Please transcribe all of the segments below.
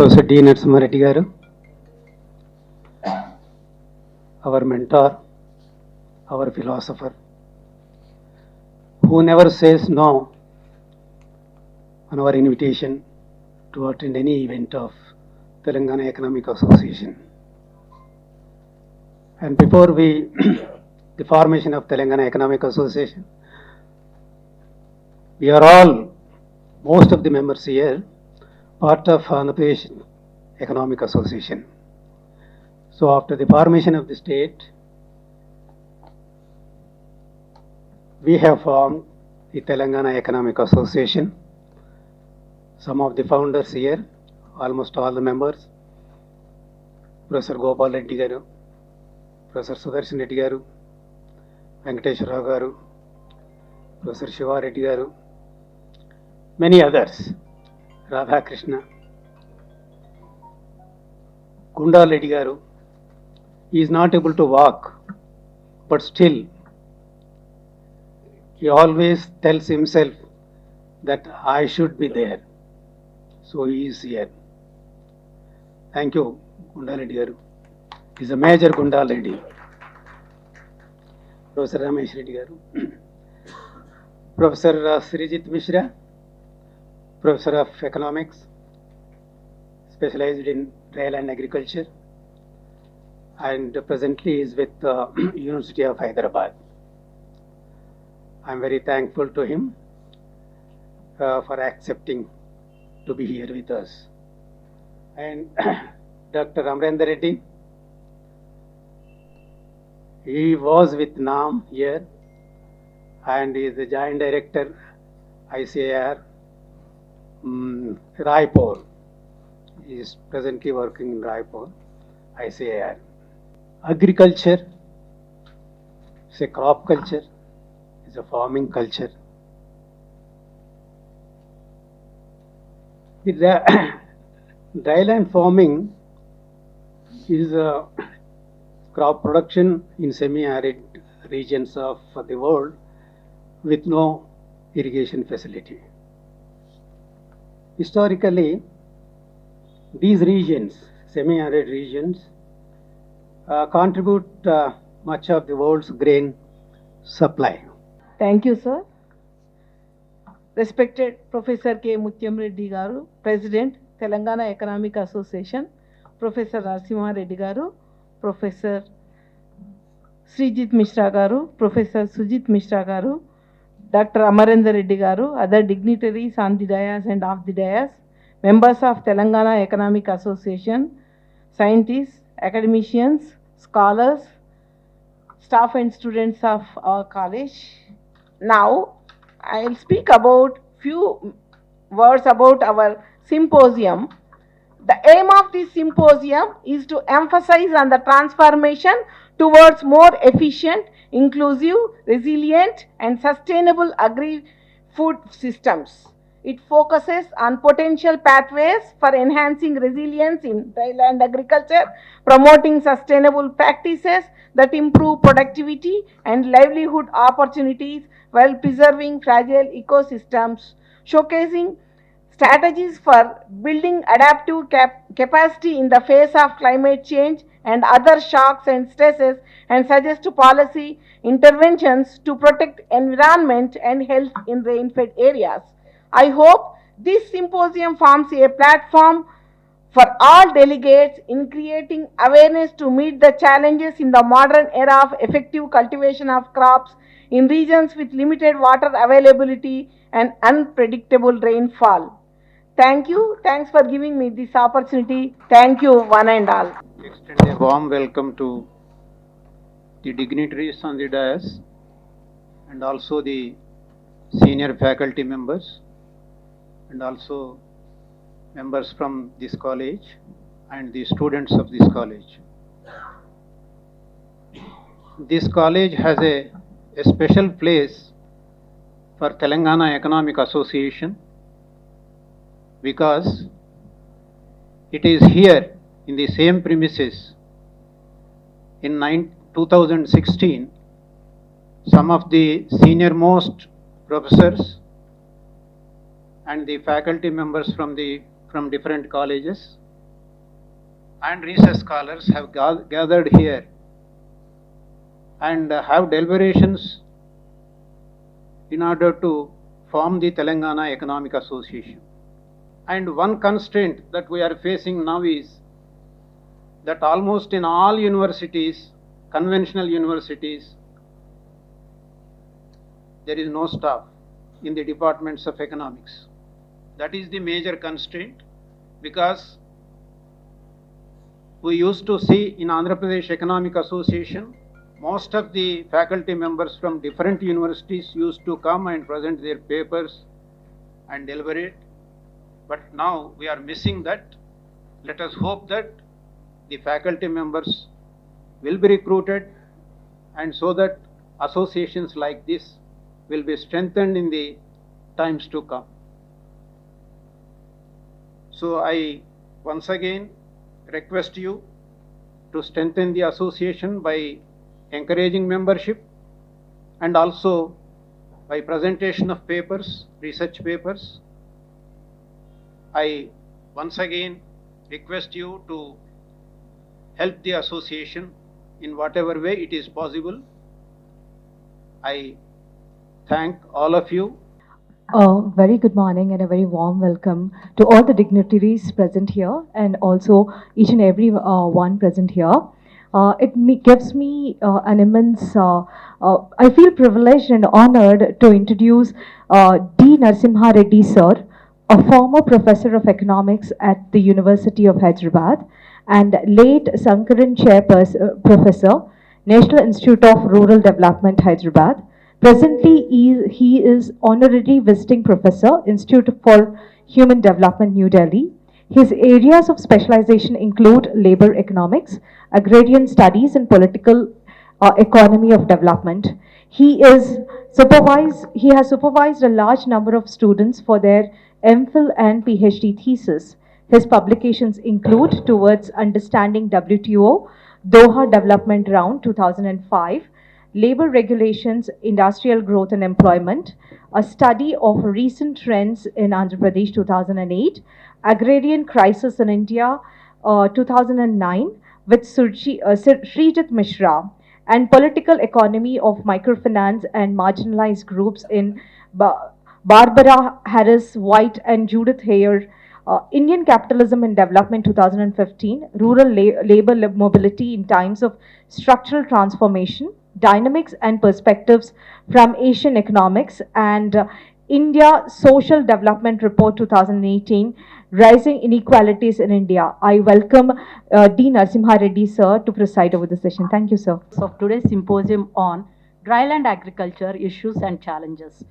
Professor D. Narasimha garu, our mentor, our philosopher, who never says no on our invitation to attend any event of Telangana Economic Association. And before the formation of Telangana Economic Association, we are all, most of the members here, part of Andhra Pradesh Economic Association. So after the formation of the state, we have formed the Telangana Economic Association. Some of the founders here, almost all the members, Professor Gopal Reddy garu, Professor Sudarshan Reddy garu, Venkateshwara Rao garu, Professor Shiva Reddy garu, many others, Radha Krishna, Gunda Reddy garu. He is not able to walk, but still he always tells himself that I should be there. So he is here. Thank you, Gunda Reddy garu. He is a major Gunda Reddy. Professor Ramesh Reddy garu. Professor Srijit Mishra, Professor of Economics, specialized in rail and agriculture, and presently is with University of Hyderabad. I am very thankful to him for accepting to be here with us. And Dr. Amrendra Reddy, he was with NAM here and is the Joint Director ICAR Raipur. He is presently working in Raipur, ICAR. Agriculture is a crop culture, is a farming culture. The dryland farming is a crop production in semi-arid regions of the world with no irrigation facility. Historically, these regions, semi-arid regions, contribute much of the world's grain supply. Thank you, sir. Respected Professor K. Mutyam Reddy garu, President, Telangana Economic Association, Professor Narasimha Reddy garu, Professor Srijit Mishra garu, Professor Sujit Mishra garu, Dr. Amarendra Reddy garu, other dignitaries on the dais and off the dais, members of Telangana Economic Association, scientists, academicians, scholars, staff and students of our college. Now, I will speak about few words about our symposium. The aim of this symposium is to emphasize on the transformation towards more efficient, inclusive, resilient and sustainable agri-food systems. It focuses on potential pathways for enhancing resilience in dryland agriculture, promoting sustainable practices that improve productivity and livelihood opportunities while preserving fragile ecosystems, showcasing strategies for building adaptive capacity in the face of climate change and other shocks and stresses, and suggest policy interventions to protect environment and health in rain-fed areas. I hope this symposium forms a platform for all delegates in creating awareness to meet the challenges in the modern era of effective cultivation of crops in regions with limited water availability and unpredictable rainfall. Thank you. Thanks for giving me this opportunity. Thank you, one and all. Extend a warm welcome to the dignitaries on the dais and also the senior faculty members and also members from this college and the students of this college. This college has a special place for Telangana Economic Association because it is here in the same premises in 2016 some of the senior most professors and the faculty members from different colleges and research scholars have gathered here and have deliberations in order to form the Telangana Economic Association. And one constraint that we are facing now is that almost in all universities, conventional universities, there is no staff in the departments of economics. That is the major constraint, because we used to see in Andhra Pradesh Economic Association, most of the faculty members from different universities used to come and present their papers and deliberate. But now we are missing that. Let us hope that the faculty members will be recruited, and so that associations like this will be strengthened in the times to come. So I once again request you to strengthen the association by encouraging membership and also by presentation of papers, research papers. I once again request you to help the association in whatever way it is possible. I thank all of you. Very good morning and a very warm welcome to all the dignitaries present here and also each and every one present here. Gives me an immense, I feel privileged and honored to introduce D. Narasimha Reddy sir, a former professor of economics at the University of Hyderabad and late Sankaran Chairperson, Professor, National Institute of Rural Development, Hyderabad. Presently, he is Honorary Visiting Professor, Institute for Human Development, New Delhi. His areas of specialization include labor economics, agrarian studies, and political economy of development. He has supervised a large number of students for their MPhil and PhD thesis. His publications include Towards Understanding WTO, Doha Development Round 2005, Labor Regulations, Industrial Growth and Employment, a study of recent trends in Andhra Pradesh 2008, Agrarian Crisis in India 2009 with Srijit Mishra, and Political Economy of Microfinance and Marginalized Groups in Barbara Harris White and Judith Hare, Indian Capitalism and Development 2015, Rural Labor Mobility in Times of Structural Transformation, Dynamics and Perspectives from Asian Economics, and India Social Development Report 2018, Rising Inequalities in India. I welcome D. Narasimha Reddy sir to preside over the session. Thank you, sir. Of today's symposium on dryland agriculture issues and challenges.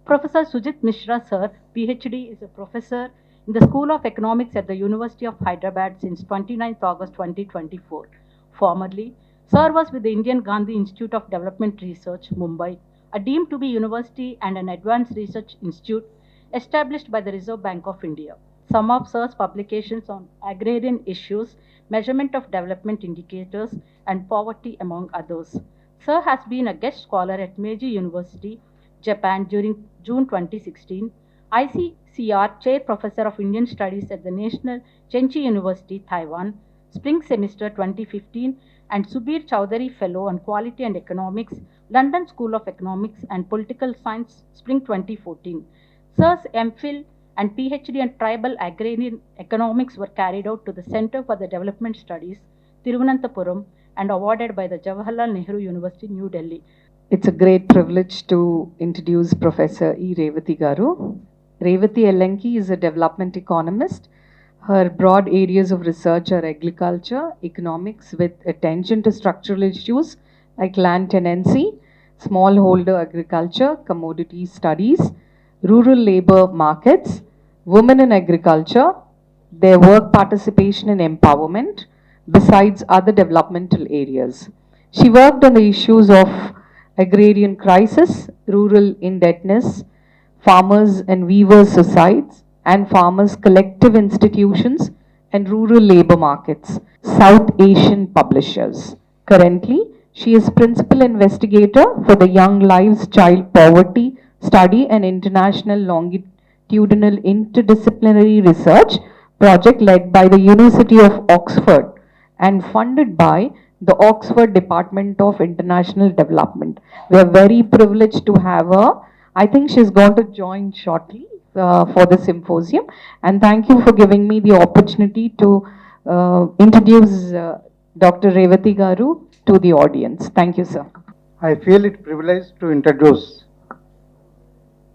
Professor Sujit Mishra sir, PhD, is a professor in the School of Economics at the University of Hyderabad since 29th August 2024. Formerly, sir was with the Indian Gandhi Institute of Development Research, Mumbai, a deemed to be university and an advanced research institute established by the Reserve Bank of India. Some of sir's publications on agrarian issues, measurement of development indicators, and poverty, among others. Sir has been a guest scholar at Meiji University, Japan during June 2016, ICCR Chair Professor of Indian Studies at the National Chenchi University, Taiwan, Spring Semester 2015, and Subir Chowdhury Fellow on Quality and Economics, London School of Economics and Political Science, Spring 2014. Sir's MPhil and PhD on Tribal Agrarian Economics were carried out to the Center for the Development Studies, Thiruvananthapuram, and awarded by the Jawaharlal Nehru University, New Delhi. It's a great privilege to introduce Professor E. Revati Garu. Revati Ellanki is a development economist. Her broad areas of research are agriculture, economics with attention to structural issues like land tenancy, smallholder agriculture, commodity studies, rural labor markets, women in agriculture, their work participation and empowerment, besides other developmental areas. She worked on the issues of agrarian crisis, rural indebtedness, farmers and weavers societies, and farmers' collective institutions and rural labor markets, South Asian publishers. Currently, she is principal investigator for the Young Lives Child Poverty Study and International Longitudinal Interdisciplinary Research project led by the University of Oxford and funded by the Oxford Department of International Development. We are very privileged to have her. I think she's going to join shortly for the symposium. And thank you for giving me the opportunity to introduce Dr. Revati Garu to the audience. Thank you, sir. I feel it privileged to introduce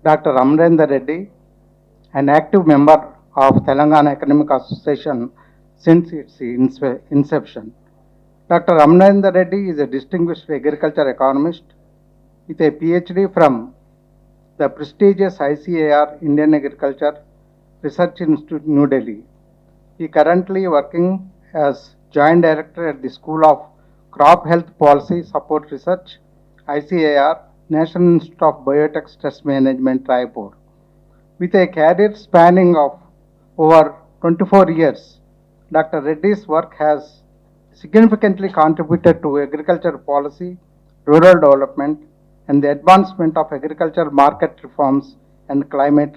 Dr. Amrendra Reddy, an active member of Telangana Economic Association since its inception. Dr. Amrendra Reddy is a distinguished agriculture economist with a PhD from the prestigious ICAR Indian Agriculture Research Institute, New Delhi. He currently working as Joint Director at the School of Crop Health Policy Support Research, ICAR, National Institute of Biotech Stress Management, Raipur. With a career spanning of over 24 years, Dr. Reddy's work has significantly contributed to agriculture policy, rural development, and the advancement of agriculture market reforms and climate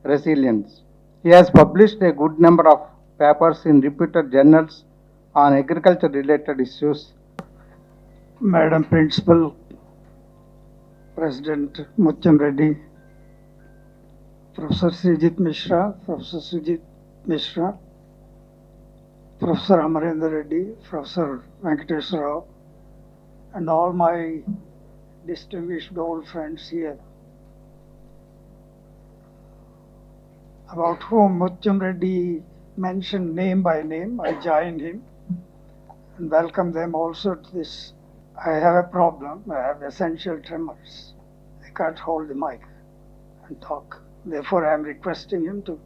resilience. He has published a good number of papers in reputed journals on agriculture-related issues. Madam Principal, President Mutyam Reddy, Professor Srijit Mishra, Professor Sujit Mishra, Professor Amarendra Reddy, Professor Venkatesh Rao, and all my distinguished old friends here, about whom Mutyam Reddy mentioned name by name. I joined him and welcome them also to this. I have a problem. I have essential tremors. I can't hold the mic and talk. Therefore, I am requesting him to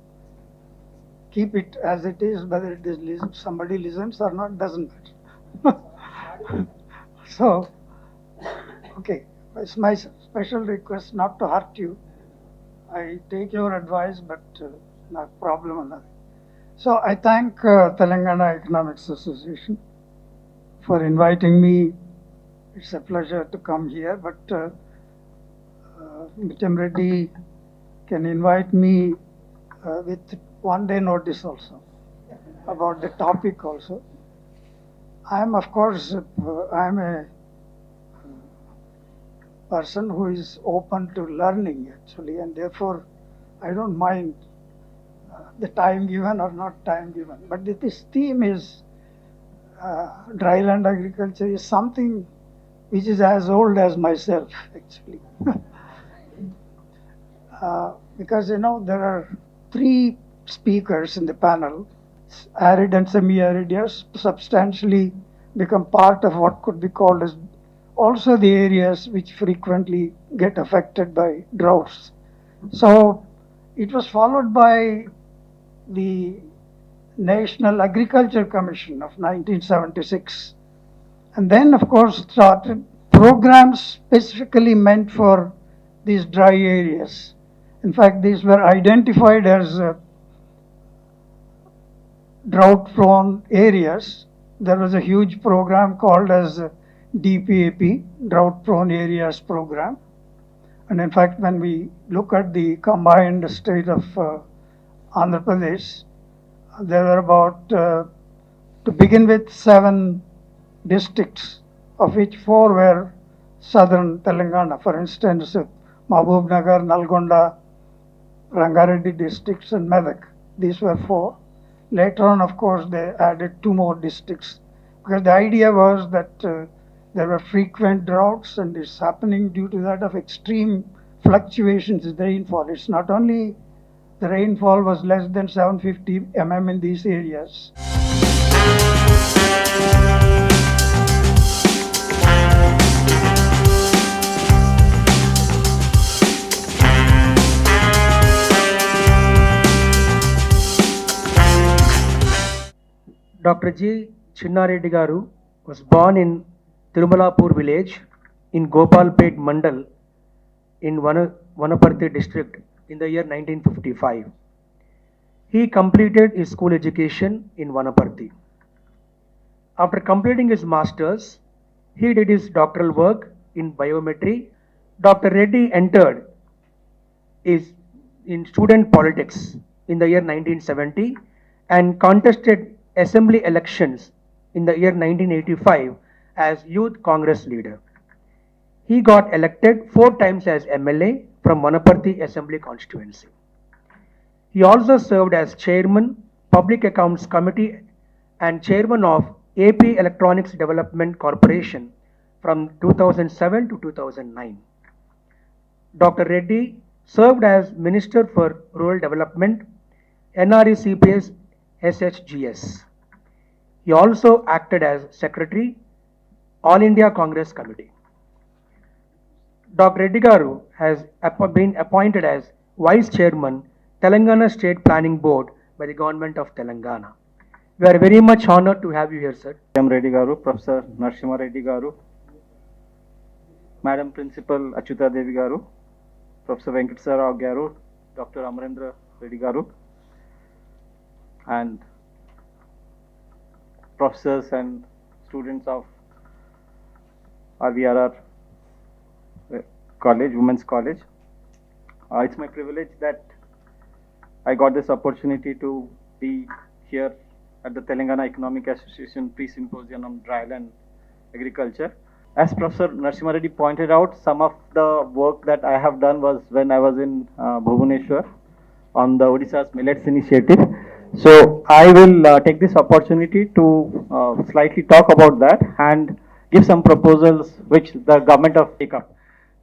keep it as it is, whether it is somebody listens or not, doesn't matter. So, okay, it's my special request not to hurt you. I take your advice, but not problem or nothing. So I thank Telangana Economics Association for inviting me. It's a pleasure to come here, but Mutyam Reddy can invite me with 1 day notice also about the topic also. I am, of course, I am a person who is open to learning actually, and therefore I don't mind the time given or not time given. But this theme is dryland agriculture is something which is as old as myself actually. Because there are 3 speakers in the panel. Arid and semi-arid areas substantially become part of what could be called as also the areas which frequently get affected by droughts. So it was followed by the National Agriculture Commission of 1976, and then of course started programs specifically meant for these dry areas. In fact, these were identified as drought-prone areas. There was a huge program called as DPAP, Drought-Prone Areas Program. And in fact, when we look at the combined state of Andhra Pradesh, there were about, to begin with, 7 districts, of which 4 were southern Telangana. For instance, Mahbub Nagar, Nalgonda, Rangareddy districts, and Medak. These were 4. Later on, of course, they added 2 more districts, because the idea was that there were frequent droughts, and it's happening due to that of extreme fluctuations in the rainfall. It's not only the rainfall was less than 750 mm in these areas. Dr. G. Chinnareddy Garu was born in Tirumalapur village in Gopalpet Mandal in Vanaparthi district in the year 1955. He completed his school education in Vanaparthi. After completing his masters, he did his doctoral work in biometry. Dr. Reddy entered in student politics in the year 1970 and contested assembly elections in the year 1985 as Youth Congress leader. He got elected 4 times as MLA from Manaparthi Assembly constituency. He also served as chairman, Public Accounts Committee and chairman of AP Electronics Development Corporation from 2007 to 2009. Dr. Reddy served as Minister for Rural Development, NRECPS SHGS. He also acted as Secretary, All India Congress Committee. Dr. Reddy Garu has been appointed as Vice Chairman, Telangana State Planning Board by the Government of Telangana. We are very much honored to have you here, sir. M. Reddy Garu, Professor Narsimha Reddy Garu, Madam Principal Achyuta Devi Garu, Professor Venkateswara Rao Garu, Dr. Amarendra Reddy Garu, and professors and students of R.B.V.R.R. College, Women's College. It's my privilege that I got this opportunity to be here at the Telangana Economic Association pre-symposium on dryland agriculture. As Professor Narsimha Reddy pointed out, some of the work that I have done was when I was in Bhubaneswar on the Odisha's Millets Initiative. So I will take this opportunity to slightly talk about that and give some proposals which the government of take up.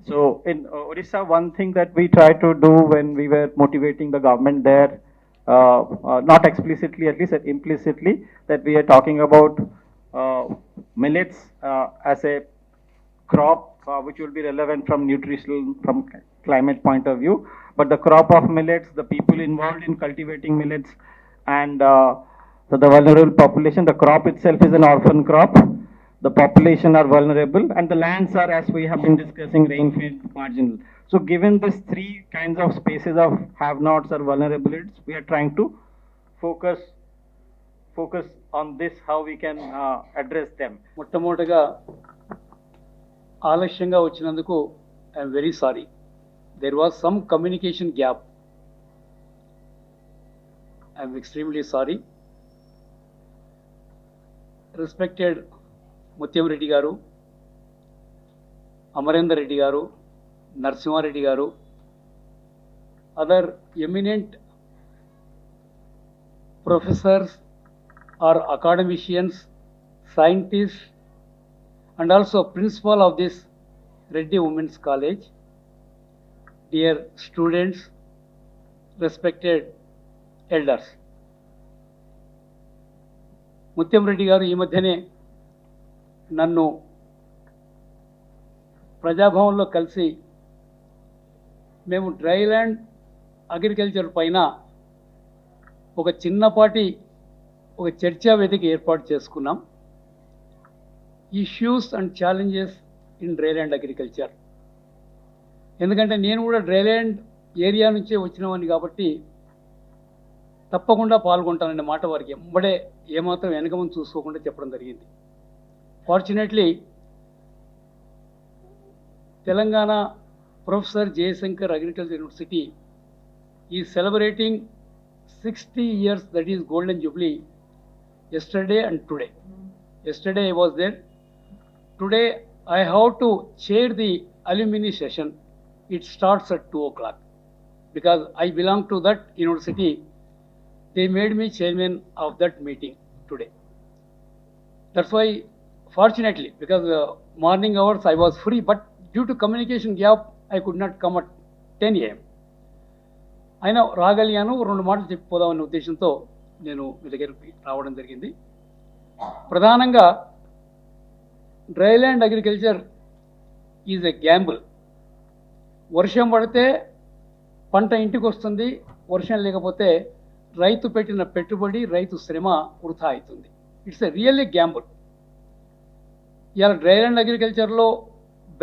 So in Odisha, one thing that we tried to do when we were motivating the government there, not explicitly, at least implicitly, that we are talking about millets as a crop which will be relevant from nutritional, from climate point of view. But the crop of millets, the people involved in cultivating millets, and the vulnerable population, the crop itself is an orphan crop. The population are vulnerable, and the lands are, as we have been discussing, rain-fed, marginal. So given these three kinds of spaces of have-nots or vulnerabilities, we are trying to focus on this, how we can address them. మొట్టమొదటిగా ఆలస్యంగా వచ్చినందుకు I'm very sorry. There was some communication gap. I'm extremely sorry. Respected ముత్యం రెడ్డి గారు, అమరేందర్ రెడ్డి గారు, నరసింహారెడ్డి గారు, other eminent professors or academicians, scientists, and also principal of this Reddy Women's College, dear students, respected elders. ముత్యం రెడ్డి గారు ఈ మధ్యనే నన్ను ప్రజాభవన్లో కలిసి మేము డ్రైల్యాండ్ అగ్రికల్చర్ పైన ఒక చిన్నపాటి ఒక చర్చా వేదిక ఏర్పాటు చేసుకున్నాం. Issues and challenges in dryland agriculture. ఎందుకంటే నేను కూడా డ్రైల్యాండ్ ఏరియా నుంచే వచ్చినవాడిని కాబట్టి తప్పకుండా పాల్గొంటాననే మాట వారికి ఎంబడే ఏమాత్రం వెనక ముందు చూసుకోకుండా చెప్పడం జరిగింది. Fortunately Telangana professor Jayashankar agriculture university is celebrating 60 years, that is golden jubilee, yesterday and today. Yesterday I was there. Today I have to chair the alumni session. It starts at 2 o'clock. Because I belong to that university, they made me chairman of that meeting today. That's why, fortunately, because morning hours I was free, but due to communication gap, I could not come at 10 a.m. అయినా రాగలిగాను, 2 మాటలు చెప్పిపోదామనే ఉద్దేశంతో నేను మీ దగ్గరికి రావడం జరిగింది. ప్రధానంగా dryland agriculture is a Gamble. వర్షం పడితే పంట ఇంటికి వస్తుంది, వర్షం లేకపోతే రైతు పెట్టిన పెట్టుబడి, రైతు శ్రమ వృధా అవుతుంది. It's a really Gamble. ఇవాళ డ్రైల్యాండ్ అగ్రికల్చర్లో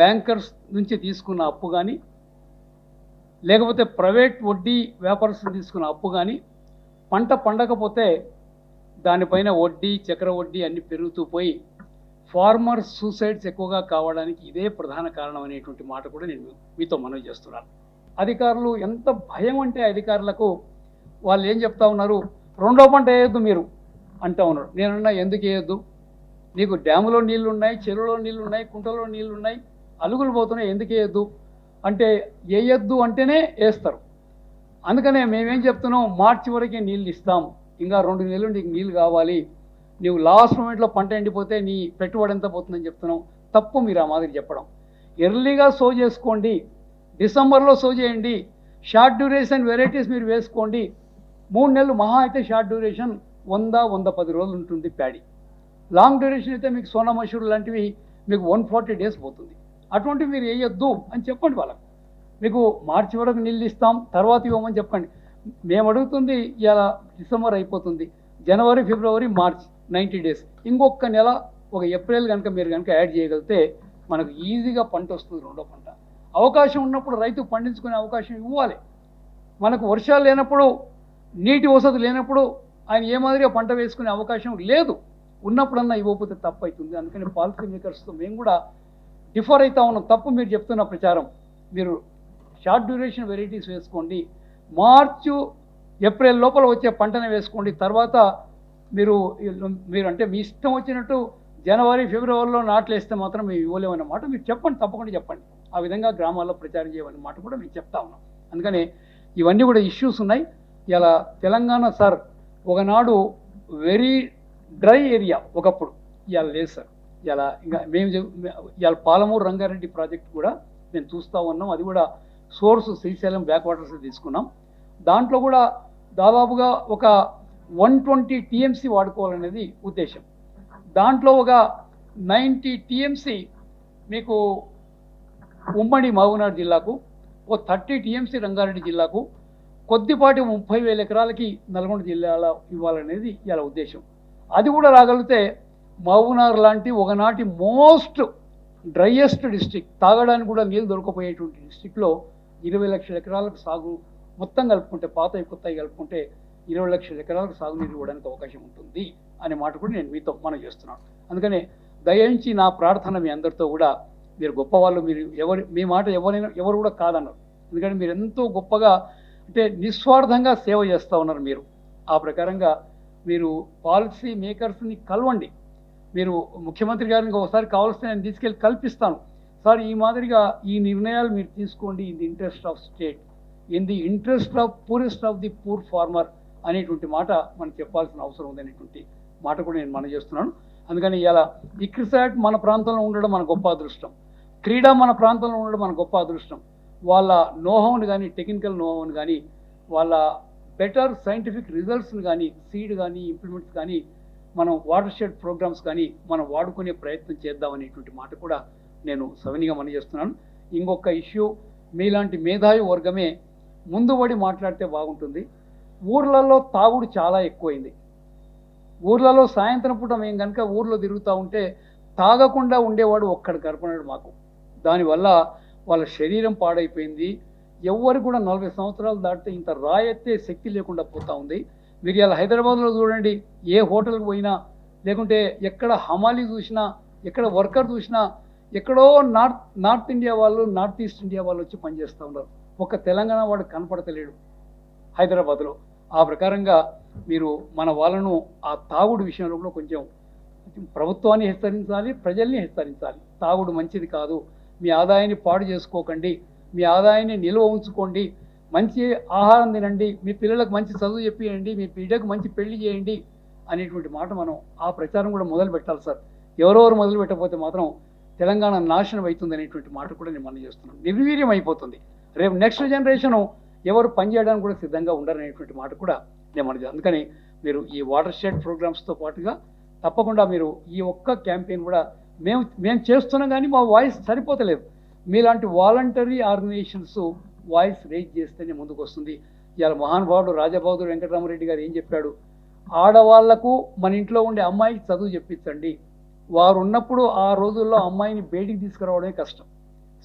బ్యాంకర్స్ నుంచి తీసుకున్న అప్పు కానీ, లేకపోతే ప్రైవేట్ వడ్డీ వ్యాపారస్తులు తీసుకున్న అప్పు కానీ, పంట పండకపోతే దానిపైన వడ్డీ, చక్ర వడ్డీ అన్ని పెరుగుతూ పోయి ఫార్మర్ సూసైడ్స్ ఎక్కువగా కావడానికి ఇదే ప్రధాన కారణం అనేటువంటి మాట కూడా నేను మీతో మనవి చేస్తున్నాను. అధికారులు ఎంత భయం అంటే అధికారులకు వాళ్ళు ఏం చెప్తా ఉన్నారు, 2వ పంట వేయొద్దు మీరు అంటూ ఉన్నారు. నేనన్నా ఎందుకు వేయొద్దు, నీకు డ్యాములో నీళ్లు ఉన్నాయి, చెరువులో నీళ్లు ఉన్నాయి, కుంటలో నీళ్లు ఉన్నాయి, అలుగులు పోతున్నాయి, ఎందుకు వేయద్దు అంటే వేయద్దు అంటేనే వేస్తారు. అందుకనే మేమేం చెప్తున్నాం, మార్చి వరకే నీళ్ళు ఇస్తాం, ఇంకా 2 నెలలు నీకు నీళ్ళు కావాలి, నీవు లాస్ట్ మూమెంట్లో పంట ఎండిపోతే నీ పెట్టుబడి ఎంత పోతుందని చెప్తున్నాం. తప్పు మీరు ఆ మాదిరి చెప్పడం. ఎర్లీగా సో చేసుకోండి, డిసెంబర్లో సో చేయండి, షార్ట్ డ్యూరేషన్ వెరైటీస్ మీరు వేసుకోండి. 3 నెలలు మహా అయితే షార్ట్ డ్యూరేషన్ 100-110 రోజులు ఉంటుంది ప్యాడీ. లాంగ్ డ్యూరేషన్ అయితే మీకు సోనా మసూర్ లాంటివి మీకు 140 డేస్ పోతుంది. అటువంటివి మీరు వేయొద్దు అని చెప్పండి వాళ్ళకు. మీకు మార్చి వరకు నీళ్ళు ఇస్తాం, తర్వాత ఇవ్వమని చెప్పండి. మేము అడుగుతుంది ఇలా డిసెంబర్ అయిపోతుంది, జనవరి, ఫిబ్రవరి, మార్చ్ 90 డేస్, ఇంకొక నెల ఒక ఏప్రిల్ కనుక మీరు కనుక యాడ్ చేయగలిగితే మనకు ఈజీగా పంట వస్తుంది. రెండో పంట అవకాశం ఉన్నప్పుడు రైతు పండించుకునే అవకాశం ఇవ్వాలి. మనకు వర్షాలు లేనప్పుడు, నీటి వసతి లేనప్పుడు ఆయన ఏ మాదిరిగా పంట వేసుకునే అవకాశం లేదు. ఉన్నప్పుడన్నా ఇవ్వకపోతే తప్పు అవుతుంది. అందుకని పాలసీ మేకర్స్తో మేము కూడా డిఫర్ అవుతా ఉన్నాం. తప్పు మీరు చెప్తున్న ప్రచారం. మీరు షార్ట్ డ్యూరేషన్ వెరైటీస్ వేసుకోండి, మార్చు ఏప్రిల్ లోపల వచ్చే పంటనే వేసుకోండి. తర్వాత మీరు అంటే మీ ఇష్టం వచ్చినట్టు జనవరి, ఫిబ్రవరిలో నాట్లు వేస్తే మాత్రం మేము ఇవ్వలేమన్నమాట మీరు చెప్పండి, తప్పకుండా చెప్పండి. ఆ విధంగా గ్రామాల్లో ప్రచారం చేయమన్న మాట కూడా మేము చెప్తా ఉన్నాం. అందుకని ఇవన్నీ కూడా ఇష్యూస్ ఉన్నాయి. ఇలా తెలంగాణ సార్ ఒకనాడు వెరీ డ్రై ఏరియా ఒకప్పుడు, ఇవాళ లేదు సార్. ఇలా ఇంకా మేము ఇవాళ పాలమూరు రంగారెడ్డి ప్రాజెక్ట్ కూడా మేము చూస్తూ ఉన్నాం. అది కూడా సోర్స్ శ్రీశైలం బ్యాక్ వాటర్స్ తీసుకున్నాం. దాంట్లో కూడా దాదాపుగా ఒక 120 TMC వాడుకోవాలనేది ఉద్దేశం. దాంట్లో ఒక 90 TMC మీకు ఉమ్మడి మహబూబ్నగర్ జిల్లాకు, ఓ 30 TMC రంగారెడ్డి జిల్లాకు, కొద్దిపాటి 30,000 ఎకరాలకి నల్గొండ జిల్లాలో ఇవ్వాలనేది ఇలా ఉద్దేశం. అది కూడా రాగలిగితే మహబూబ్నగర్ లాంటి ఒకనాటి మోస్ట్ డ్రైయెస్ట్ డిస్ట్రిక్ట్, తాగడానికి కూడా నీళ్ళు దొరకపోయేటువంటి డిస్ట్రిక్ట్లో 20 లక్షల ఎకరాలకు సాగు మొత్తం కలుపుకుంటే, పాతవి కొత్తవి కలుపుకుంటే 20 లక్షల ఎకరాలకు సాగునీరు ఇవ్వడానికి అవకాశం ఉంటుంది అనే మాట కూడా నేను మీతో మనం చేస్తున్నాను. అందుకని దయించి నా ప్రార్థన మీ అందరితో కూడా, మీరు గొప్పవాళ్ళు, మీరు మీ మాట ఎవరు కూడా కాదన్నారు. ఎందుకంటే మీరు ఎంతో గొప్పగా అంటే నిస్వార్థంగా సేవ చేస్తూ ఉన్నారు. మీరు ఆ ప్రకారంగా మీరు పాలసీ మేకర్స్ని కలవండి. మీరు ముఖ్యమంత్రి గారిని ఒకసారి కావాల్సిన నేను తీసుకెళ్ళి కల్పిస్తాను, సార్ ఈ మాదిరిగా ఈ నిర్ణయాలు మీరు తీసుకోండి, in the interest of state, in the interest of poorest of the poor farmer అనేటువంటి మాట మనం చెప్పాల్సిన అవసరం ఉందనేటువంటి మాట కూడా నేను మనం చేస్తున్నాను. అందుకని ఇలా ఇక్రిసాట్ మన ప్రాంతంలో ఉండడం మన గొప్ప అదృష్టం, క్రీడా మన ప్రాంతంలో ఉండడం మన గొప్ప అదృష్టం. వాళ్ళ నోహౌని కానీ, టెక్నికల్ నోహౌని కానీ, వాళ్ళ బెటర్ సైంటిఫిక్ రిజల్ట్స్ని కానీ, సీడ్ కానీ, ఇంప్లిమెంట్స్ కానీ, మనం వాటర్ షెడ్ ప్రోగ్రామ్స్ కానీ మనం వాడుకునే ప్రయత్నం చేద్దామనేటువంటి మాట కూడా నేను సవినిగా మనం చేస్తున్నాను. ఇంకొక ఇష్యూ, మీలాంటి మేధావి వర్గమే ముందుబడి మాట్లాడితే బాగుంటుంది. ఊర్లలో తాగుడు చాలా ఎక్కువైంది. ఊర్లలో సాయంత్రం పూట మేము కనుక ఊర్లో తిరుగుతూ ఉంటే తాగకుండా ఉండేవాడు ఒక్కడు కనపడాడు మాకు. దానివల్ల వాళ్ళ శరీరం పాడైపోయింది. ఎవరు కూడా 40 సంవత్సరాలు దాటితే ఇంత రాయెత్తే శక్తి లేకుండా పోతూ ఉంది. మీరు ఇలా హైదరాబాద్లో చూడండి, ఏ హోటల్కి పోయినా, లేకుంటే ఎక్కడ హమాలీ చూసినా, ఎక్కడ వర్కర్ చూసినా, ఎక్కడో నార్త్ ఇండియా వాళ్ళు, నార్త్ ఈస్ట్ ఇండియా వాళ్ళు వచ్చి పనిచేస్తూ ఉన్నారు. ఒక్క తెలంగాణ వాడు కనపడతలేడు హైదరాబాద్లో. ఆ ప్రకారంగా మీరు మన వాళ్ళను ఆ తాగుడు విషయంలో కూడా కొంచెం ప్రభుత్వాన్ని హెచ్చరించాలి, ప్రజల్ని హెచ్చరించాలి. తాగుడు మంచిది కాదు, మీ ఆదాయాన్ని పాడు చేసుకోకండి, మీ ఆదాయాన్ని నిల్వ ఉంచుకోండి, మంచి ఆహారం తినండి, మీ పిల్లలకు మంచి చదువు చెప్పియండి, మీ బిడ్డకు మంచి పెళ్లి చేయండి అనేటువంటి మాట మనం ఆ ప్రచారం కూడా మొదలు పెట్టాలి సార్. ఎవరెవరు మొదలు పెట్టకపోతే మాత్రం తెలంగాణ నాశనం అవుతుంది అనేటువంటి మాట కూడా నేను మనం చేస్తున్నాను. నిర్వీర్యం అయిపోతుంది. రేపు నెక్స్ట్ జనరేషను ఎవరు పనిచేయడానికి కూడా సిద్ధంగా ఉండరనేటువంటి మాట కూడా నేను మనం. అందుకని మీరు ఈ వాటర్ షెడ్ ప్రోగ్రామ్స్తో పాటుగా తప్పకుండా మీరు ఈ ఒక్క క్యాంపెయిన్ కూడా మేము చేస్తున్నాం, కానీ మా వాయిస్ సరిపోతలేదు. మీలాంటి వాలంటరీ ఆర్గనైజేషన్స్ వాయిస్ రేజ్ చేస్తేనే ముందుకు వస్తుంది. ఇవాళ మహానుభావుడు రాజబహదూర్ వెంకటరామరెడ్డి గారు ఏం చెప్పాడు, ఆడవాళ్లకు మన ఇంట్లో ఉండే అమ్మాయికి చదువు చెప్పించండి. వారు ఉన్నప్పుడు ఆ రోజుల్లో అమ్మాయిని బయటికి తీసుకురావడమే కష్టం,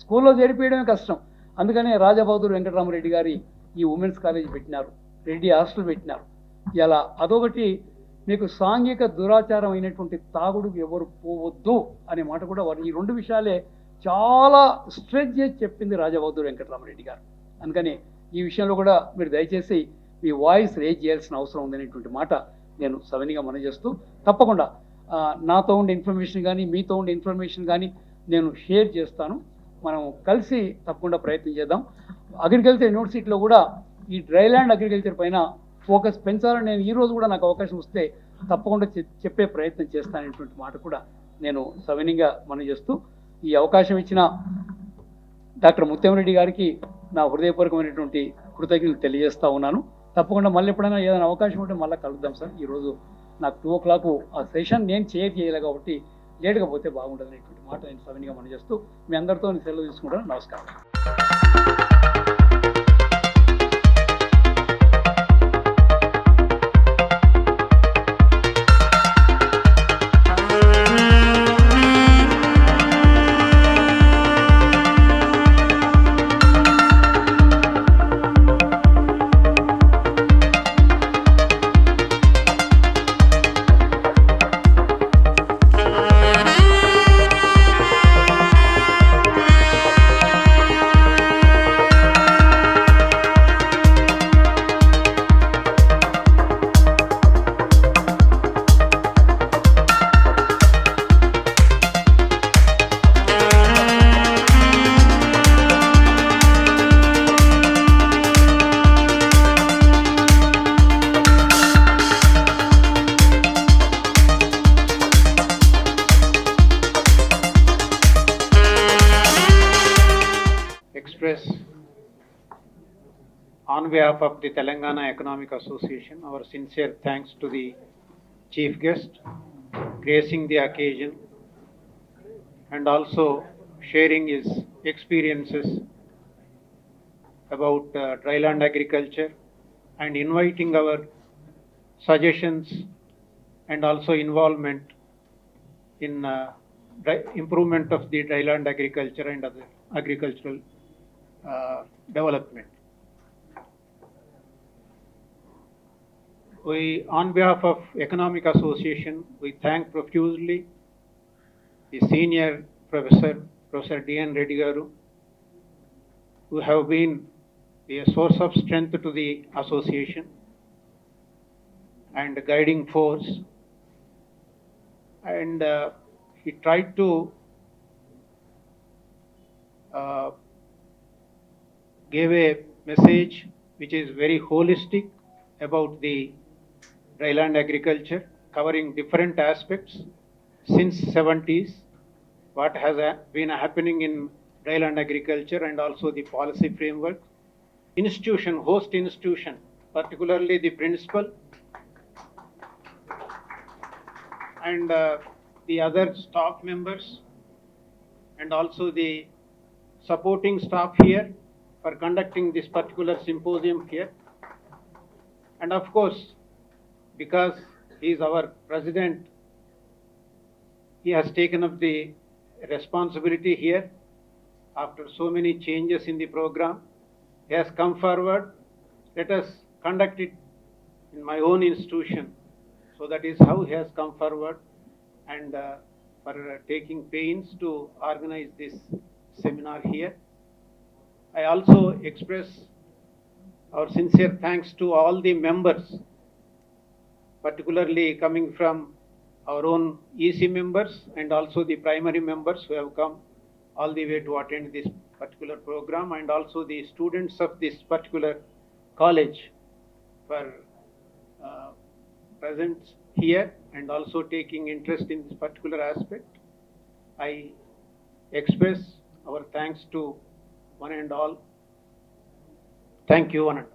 స్కూల్లో చేరిపోయడమే కష్టం. అందుకనే రాజబహదూర్ వెంకటరామరెడ్డి గారి ఈ ఉమెన్స్ కాలేజ్ పెట్టినారు, రెడ్డి హాస్టల్ పెట్టినారు. ఇలా అదొకటి మీకు సాంఘిక దురాచారం అయినటువంటి తాగుడుకు ఎవరు పోవద్దు అనే మాట కూడా వారు ఈ 2 విషయాలే చాలా స్ట్రెచ్ చేసి చెప్పింది రాజబహదూర్ వెంకటరామరెడ్డి గారు. అందుకని ఈ విషయంలో కూడా మీరు దయచేసి మీ వాయిస్ రేజ్ చేయాల్సిన అవసరం ఉందనేటువంటి మాట నేను సవినిగా మనం చేస్తూ, తప్పకుండా నాతో ఉండే ఇన్ఫర్మేషన్ కానీ మీతో ఉండే ఇన్ఫర్మేషన్ కానీ నేను షేర్ చేస్తాను. మనం కలిసి తప్పకుండా ప్రయత్నం చేద్దాం. అగ్రికల్చర్ యూనివర్సిటీలో కూడా ఈ డ్రైల్యాండ్ అగ్రికల్చర్ పైన ఫోకస్ పెంచాలని నేను ఈరోజు కూడా నాకు అవకాశం వస్తే తప్పకుండా చెప్పే ప్రయత్నం చేస్తాననేటువంటి మాట కూడా నేను సవినీయంగా మనం చేస్తూ ఈ అవకాశం ఇచ్చిన డాక్టర్ ముత్యంరెడ్డి గారికి నా హృదయపూర్వకమైనటువంటి కృతజ్ఞతలు తెలియజేస్తా ఉన్నాను. తప్పకుండా మళ్ళీ ఎప్పుడైనా ఏదైనా అవకాశం ఉంటే మళ్ళీ కలుద్దాం సార్. ఈరోజు నాకు 2 o'clock ఆ సెషన్ నేను చేయలేదు కాబట్టి లేట్గా పోతే బాగుంటుంది అనేటువంటి మాట నేను సవినీయంగా మనం చేస్తూ మీ అందరితో నేను సెలవు తీసుకుంటాను. నమస్కారం. Express on behalf of the Telangana Economic Association our sincere thanks to the chief guest gracing the occasion and also sharing his experiences about dryland agriculture and inviting our suggestions and also involvement in improvement of the dryland agriculture and other agricultural development. We, on behalf of Economic Association, we thank profusely the senior professor, Professor D.N. Reddy Garu, who have been a source of strength to the association and guiding force. And he tried to gave a message which is very holistic about the dryland agriculture, covering different aspects since 70s, what has been happening in dryland agriculture and also the policy framework, institution, host institution, particularly the principal and the other staff members and also the supporting staff here for conducting this particular symposium here. And of course, because he is our president, he has taken up the responsibility here after so many changes in the program. He has come forward, let us conduct it in my own institution. So that is how he has come forward and for taking pains to organize this seminar here. I also express our sincere thanks to all the members, particularly coming from our own EC members and also the primary members who have come all the way to attend this particular program, and also the students of this particular college for presence here and also taking interest in this particular aspect. I express our thanks to one and all. Thank you, one and all.